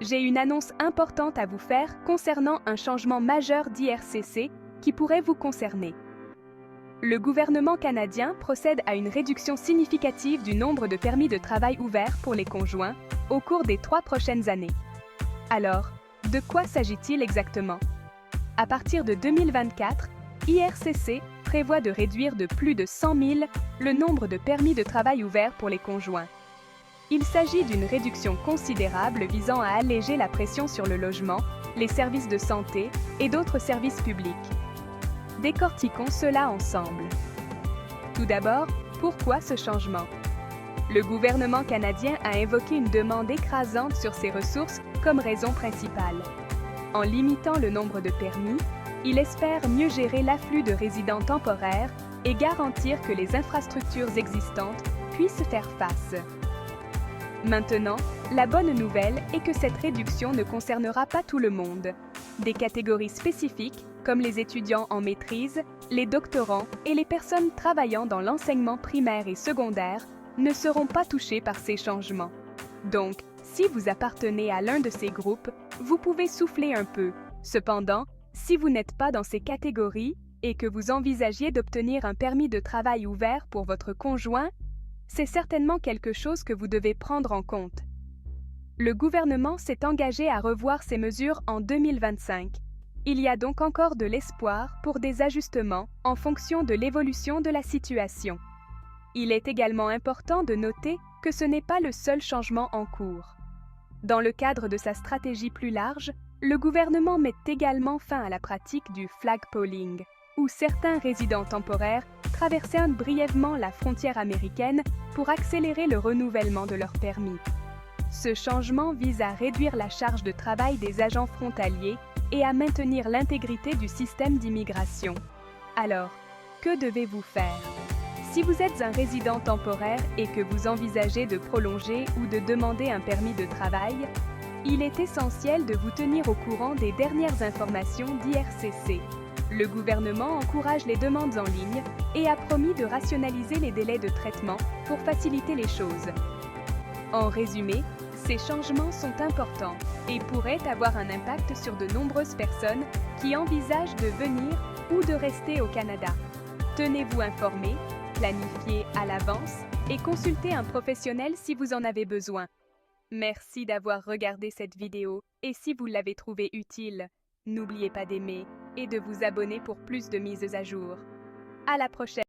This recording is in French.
J'ai une annonce importante à vous faire concernant un changement majeur d'IRCC qui pourrait vous concerner. Le gouvernement canadien procède à une réduction significative du nombre de permis de travail ouverts pour les conjoints au cours des 3 prochaines années. Alors, de quoi s'agit-il exactement? À partir de 2024, IRCC prévoit de réduire de plus de 100 000 le nombre de permis de travail ouverts pour les conjoints. Il s'agit d'une réduction considérable visant à alléger la pression sur le logement, les services de santé et d'autres services publics. Décortiquons cela ensemble. Tout d'abord, pourquoi ce changement? Le gouvernement canadien a invoqué une demande écrasante sur ses ressources comme raison principale. En limitant le nombre de permis, il espère mieux gérer l'afflux de résidents temporaires et garantir que les infrastructures existantes puissent faire face. Maintenant, la bonne nouvelle est que cette réduction ne concernera pas tout le monde. Des catégories spécifiques, comme les étudiants en maîtrise, les doctorants et les personnes travaillant dans l'enseignement primaire et secondaire, ne seront pas touchées par ces changements. Donc, si vous appartenez à l'un de ces groupes, vous pouvez souffler un peu. Cependant, si vous n'êtes pas dans ces catégories et que vous envisagiez d'obtenir un permis de travail ouvert pour votre conjoint, c'est certainement quelque chose que vous devez prendre en compte. Le gouvernement s'est engagé à revoir ces mesures en 2025. Il y a donc encore de l'espoir pour des ajustements en fonction de l'évolution de la situation. Il est également important de noter que ce n'est pas le seul changement en cours. Dans le cadre de sa stratégie plus large, le gouvernement met également fin à la pratique du flag polling, où certains résidents temporaires traversaient brièvement la frontière américaine pour accélérer le renouvellement de leur permis. Ce changement vise à réduire la charge de travail des agents frontaliers et à maintenir l'intégrité du système d'immigration. Alors, que devez-vous faire? Si vous êtes un résident temporaire et que vous envisagez de prolonger ou de demander un permis de travail, il est essentiel de vous tenir au courant des dernières informations d'IRCC. Le gouvernement encourage les demandes en ligne et a promis de rationaliser les délais de traitement pour faciliter les choses. En résumé, ces changements sont importants et pourraient avoir un impact sur de nombreuses personnes qui envisagent de venir ou de rester au Canada. Tenez-vous informés, planifiez à l'avance et consultez un professionnel si vous en avez besoin. Merci d'avoir regardé cette vidéo et si vous l'avez trouvée utile, n'oubliez pas d'aimer et de vous abonner pour plus de mises à jour. À la prochaine!